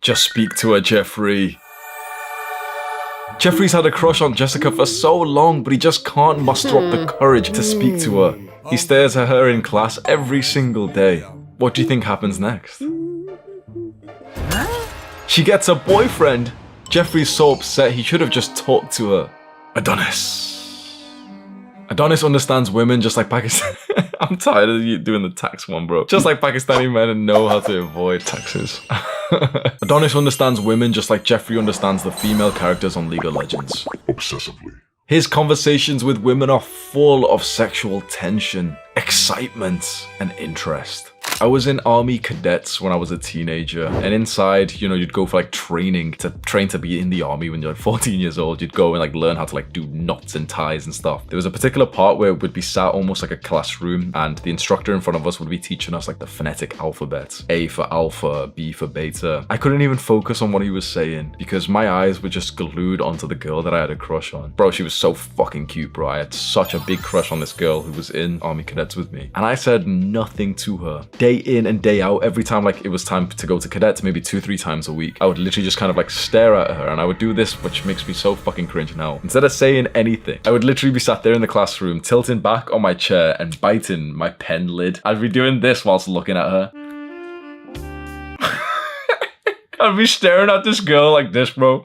Just speak to her, Jeffrey. Jeffrey's had a crush on Jessica for so long, but he just can't muster up the courage to speak to her. He stares at her in class every single day. What do you think happens next? She gets a boyfriend! Jeffrey's so upset he should have just talked to her. Adonis. Adonis understands women just like Pakistan. I'm tired of you doing the tax one, bro. Just like Pakistani men know how to avoid taxes. Adonis understands women just like Jeffrey understands the female characters on League of Legends. Obsessively. His conversations with women are full of sexual tension, excitement, and interest. I was in army cadets when I was a teenager, and inside, you know, you'd go for like training to be in the army when you're like 14 years old. You'd go and like learn how to like do knots and ties and stuff. There was a particular part where we'd be sat almost like a classroom, and the instructor in front of us would be teaching us like the phonetic alphabet. A for alpha, B for beta. I couldn't even focus on what he was saying because my eyes were just glued onto the girl that I had a crush on. Bro, she was so fucking cute, bro. I had such a big crush on this girl who was in army cadets with me. And I said nothing to her. Day in and day out, every time like it was time to go to cadets, maybe 2-3 times a week, I would literally just kind of like stare at her, and I would do this, which makes me so fucking cringe now. Instead of saying anything, I would literally be sat there in the classroom, tilting back on my chair and biting my pen lid. I'd be doing this whilst looking at her. I'd be staring at this girl like this, bro.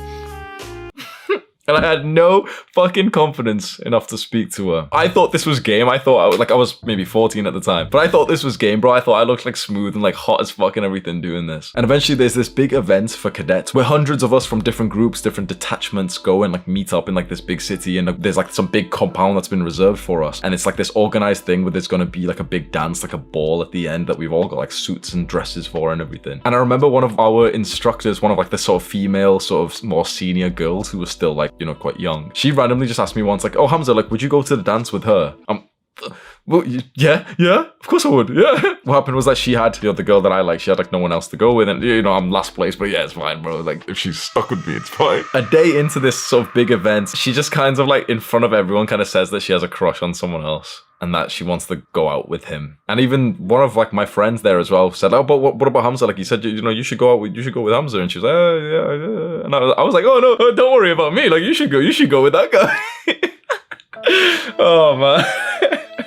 And I had no fucking confidence enough to speak to her. I thought this was game. I thought I was maybe 14 at the time, but I thought this was game, bro. I thought I looked like smooth and like hot as fuck and everything doing this. And eventually there's this big event for cadets where hundreds of us from different groups, different detachments go and like meet up in like this big city, and there's like some big compound that's been reserved for us. And it's like this organized thing where there's gonna be like a big dance, like a ball at the end that we've all got like suits and dresses for and everything. And I remember one of our instructors, one of like the sort of female, sort of more senior girls who was still like, you know, quite young. She randomly just asked me once like, oh, Hamza, like, would you go to the dance with her? Well, yeah, of course I would, yeah. What happened was that she had the other girl that I like, she had like no one else to go with, and you know, I'm last place, but yeah, it's fine, bro. Like, if she's stuck with me, it's fine. A day into this sort of big event, she just kind of like in front of everyone kind of says that she has a crush on someone else and that she wants to go out with him. And even one of like my friends there as well said, oh, but what about Hamza? Like, you said, you know, you should go with Hamza. And she was like, yeah. And I was like, oh no, don't worry about me. Like, you should go with that guy. Oh man.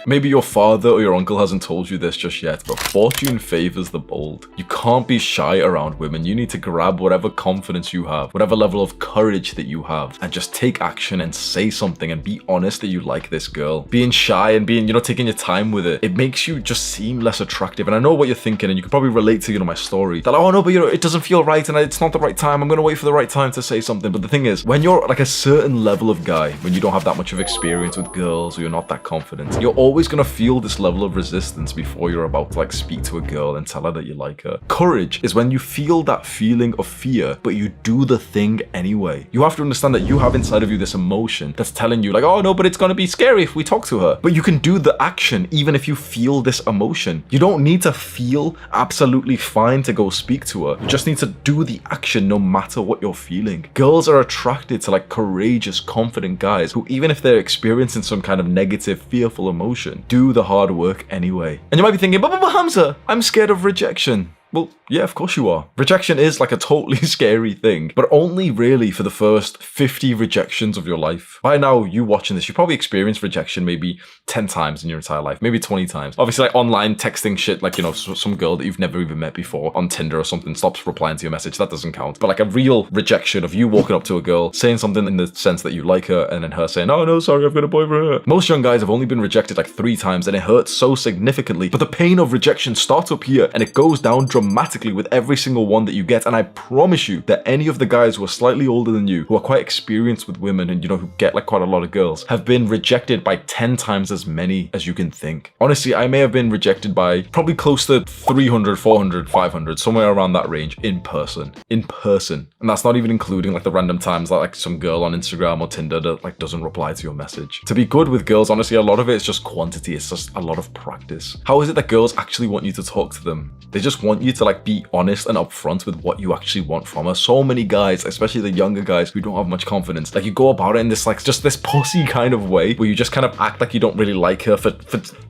Maybe your father or your uncle hasn't told you this just yet, but fortune favors the bold. You can't be shy around women. You need to grab whatever confidence you have, whatever level of courage that you have, and just take action and say something and be honest that you like this girl. Being shy and being, you know, taking your time with it makes you just seem less attractive. And I know what you're thinking, and you can probably relate to, you know, my story. That, oh no, but you know, it doesn't feel right and it's not the right time. I'm gonna wait for the right time to say something. But the thing is, when you're like a certain level of guy, when you don't have that much of experience with girls or you're not that confident, you're always gonna feel this level of resistance before you're about to like speak to a girl and tell her that you like her. Courage is when you feel that feeling of fear, but you do the thing anyway. You have to understand that you have inside of you this emotion that's telling you like, oh no, but it's gonna be scary if we talk to her. But you can do the action even if you feel this emotion. You don't need to feel absolutely fine to go speak to her. You just need to do the action no matter what you're feeling. Girls are attracted to like courageous, confident guys who, even if they're experiencing some kind of negative, fearful emotion, do the hard work anyway. And you might be thinking, but Hamza, I'm scared of rejection. Well, yeah, of course you are. Rejection is like a totally scary thing, but only really for the first 50 rejections of your life. By now, you watching this, you probably experienced rejection maybe 10 times in your entire life, maybe 20 times. Obviously, like online texting shit, like, you know, some girl that you've never even met before on Tinder or something stops replying to your message, that doesn't count. But like a real rejection of you walking up to a girl, saying something in the sense that you like her, and then her saying, oh no, sorry, I've got a boyfriend. Most young guys have only been rejected like 3 times, and it hurts so significantly. But the pain of rejection starts up here, and it goes down dramatically with every single one that you get. And I promise you that any of the guys who are slightly older than you, who are quite experienced with women and, you know, who get like quite a lot of girls, have been rejected by 10 times as many as you can think. Honestly, I may have been rejected by probably close to 300, 400, 500, somewhere around that range in person. And that's not even including like the random times that like some girl on Instagram or Tinder that like doesn't reply to your message. To be good with girls, honestly, a lot of it is just quantity. It's just a lot of practice. How is it that girls actually want you to talk to them? They just want you you to like be honest and upfront with what you actually want from her. So many guys, especially the younger guys who don't have much confidence, like you go about it in this like just this pussy kind of way where you just kind of act like you don't really like her for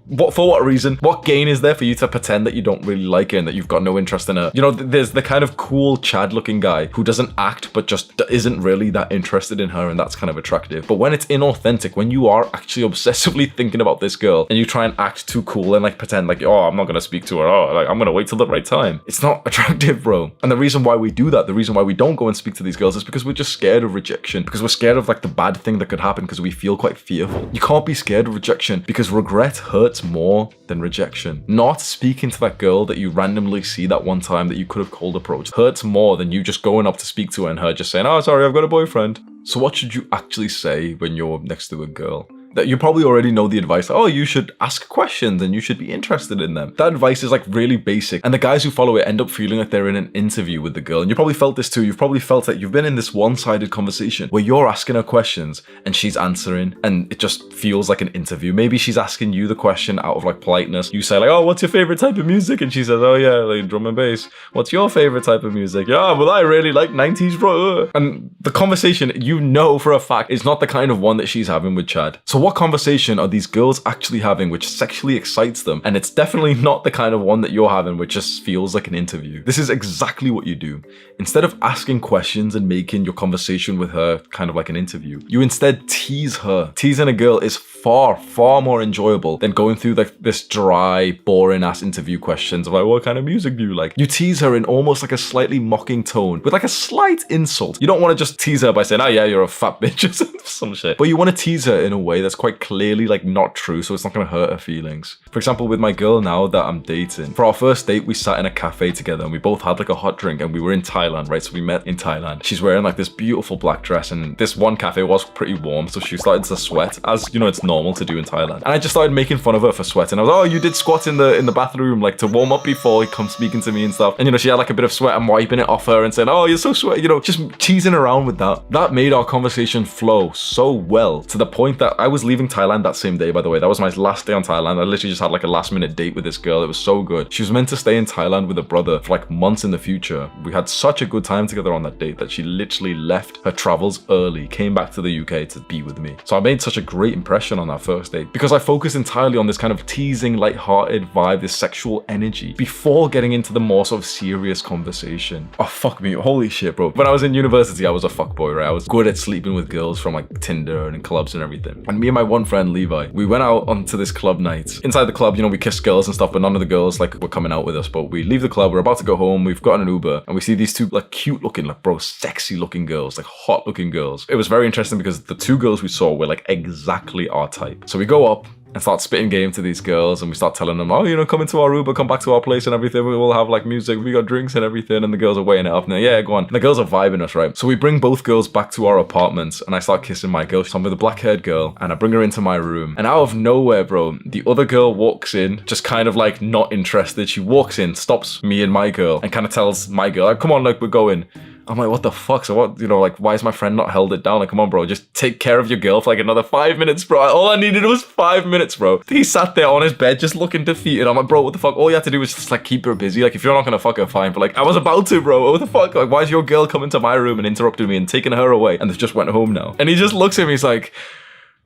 what reason? What gain is there for you to pretend that you don't really like her and that you've got no interest in her? You know, there's the kind of cool Chad looking guy who doesn't act but just isn't really that interested in her, and that's kind of attractive. But when it's inauthentic, when you are actually obsessively thinking about this girl and you try and act too cool and like pretend like, oh, I'm not gonna speak to her, oh, like I'm gonna wait till the right time, it's not attractive, bro. And the reason why we do that, the reason why we don't go and speak to these girls is because we're just scared of rejection, because we're scared of like the bad thing that could happen, because we feel quite fearful. You can't be scared of rejection because regret hurts more than rejection. Not speaking to that girl that you randomly see that one time that you could have cold approached hurts more than you just going up to speak to her and her just saying, oh, sorry, I've got a boyfriend. So what should you actually say when you're next to a girl? That you probably already know the advice, oh, you should ask questions and you should be interested in them. That advice is like really basic, and the guys who follow it end up feeling like they're in an interview with the girl. And you probably felt this too. You've probably felt that you've been in this one-sided conversation where you're asking her questions and she's answering, and it just feels like an interview. Maybe she's asking you the question out of like politeness. You say like, oh, what's your favorite type of music? And she says, oh yeah, like drum and bass. What's your favorite type of music? Yeah, well, I really like 90s, bro. And the conversation, you know for a fact, is not the kind of one that she's having with Chad. So what conversation are these girls actually having which sexually excites them? And it's definitely not the kind of one that you're having which just feels like an interview. This is exactly what you do. Instead of asking questions and making your conversation with her kind of like an interview, you instead tease her. Teasing a girl is far more enjoyable than going through like this dry, boring ass interview questions of like, what kind of music do you like? You tease her in almost like a slightly mocking tone with like a slight insult. You don't want to just tease her by saying, oh yeah, you're a fat bitch or some shit. But you want to tease her in a way that's quite clearly like not true, so it's not going to hurt her feelings. For example, with my girl now that I'm dating, for our first date, we sat in a cafe together and we both had like a hot drink, and we were in Thailand, right? So we met in Thailand. She's wearing like this beautiful black dress, and this one cafe was pretty warm, so she started to sweat, as you know, it's normal to do in Thailand. And I just started making fun of her for sweating. I was, oh, you did squats in the bathroom, like to warm up before you come speaking to me and stuff. And you know, she had like a bit of sweat. I'm wiping it off her and saying, oh, you're so sweaty, you know, just teasing around with that. That made our conversation flow so well, to the point that I was leaving Thailand that same day, by the way. That was my last day on Thailand. I literally just had like a last minute date with this girl. It was so good. She was meant to stay in Thailand with her brother for like months in the future. We had such a good time together on that date that she literally left her travels early, came back to the UK to be with me. So I made such a great impression on that first date because I focused entirely on this kind of teasing, light-hearted vibe, this sexual energy, before getting into the more sort of serious conversation. Oh, fuck me. Holy shit, bro. When I was in university, I was a fuckboy, right? I was good at sleeping with girls from like Tinder and clubs and everything. And me and my one friend, Levi, we went out onto this club night. Inside the club, you know, we kissed girls and stuff, but none of the girls like were coming out with us. But we leave the club, we're about to go home, we've gotten an Uber, and we see these two like cute looking, like bro, sexy looking girls, like hot looking girls. It was very interesting because the two girls we saw were like exactly our type. So we go up and start spitting game to these girls, and we start telling them, oh, you know, come into our Uber, come back to our place and everything, we will have like music, we got drinks and everything. And the girls are weighing it up and yeah, go on. And the girls are vibing us, right? So we bring both girls back to our apartments, and I start kissing my girl. So I'm with a black haired girl, and I bring her into my room, and out of nowhere, bro, the other girl walks in, just kind of like not interested. She walks in, stops me and my girl, and kind of tells my girl, like, come on, like, we're going. I'm like, what the fuck? So what, you know, like, why is my friend not held it down? Like, come on, bro, just take care of your girl for like another 5 minutes, bro. All I needed was 5 minutes, bro. He sat there on his bed just looking defeated. I'm like, bro, what the fuck? All you have to do is just like keep her busy. Like, if you're not gonna fuck her, fine. But like, I was about to, bro. What the fuck? Like, why is your girl coming to my room and interrupting me and taking her away? And they've just went home now. And he just looks at me, he's like,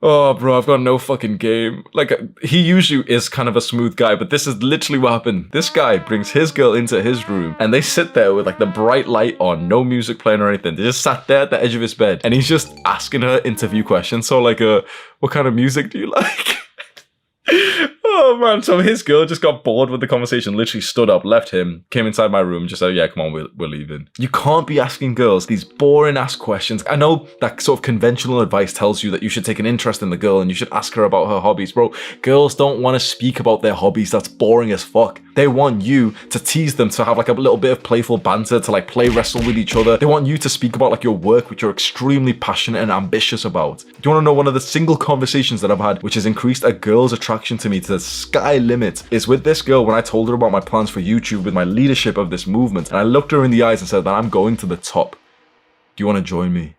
oh, bro, I've got no fucking game. Like, he usually is kind of a smooth guy, but this is literally what happened. This guy brings his girl into his room, and they sit there with like the bright light on, no music playing or anything. They just sat there at the edge of his bed, and he's just asking her interview questions. So like, what kind of music do you like? Oh man, so his girl just got bored with the conversation, literally stood up, left him, came inside my room, just said, yeah, come on, we're leaving. You can't be asking girls these boring ass questions. I know that sort of conventional advice tells you that you should take an interest in the girl and you should ask her about her hobbies. Bro, girls don't want to speak about their hobbies. That's boring as fuck. They want you to tease them, to have like a little bit of playful banter, to like play wrestle with each other. They want you to speak about like your work, which you're extremely passionate and ambitious about. Do you want to know one of the single conversations that I've had which has increased a girl's attraction to me to the sky limit is with this girl when I told her about my plans for YouTube with my leadership of this movement, and I looked her in the eyes and said that I'm going to the top. Do you want to join me?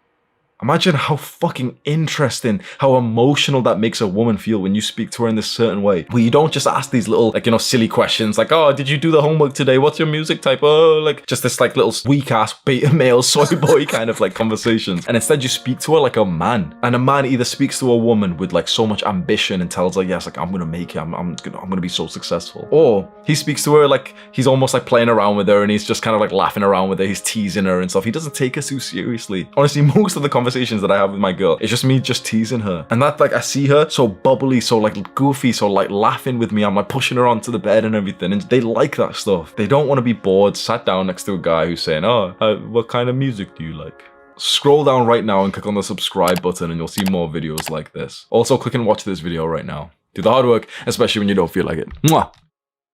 Imagine how fucking interesting, how emotional that makes a woman feel when you speak to her in this certain way. Where you don't just ask these little, like, you know, silly questions like, oh, did you do the homework today? What's your music type? Oh, like, just this like little weak ass beta male soy boy kind of like conversations. And instead you speak to her like a man. And a man either speaks to a woman with like so much ambition and tells her, yes, like, I'm gonna make it, I'm gonna be so successful. Or he speaks to her like he's almost like playing around with her and he's just kind of like laughing around with her, he's teasing her and stuff. He doesn't take her too seriously. Honestly, most of the conversations that I have with my girl, it's just me just teasing her. And that, like, I see her so bubbly, so like goofy, so like laughing with me. I'm like pushing her onto the bed and everything. And they like that stuff. They don't want to be bored, sat down next to a guy who's saying, oh, what kind of music do you like? Scroll down right now and click on the subscribe button and you'll see more videos like this. Also, click and watch this video right now. Do the hard work, especially when you don't feel like it. Mwah!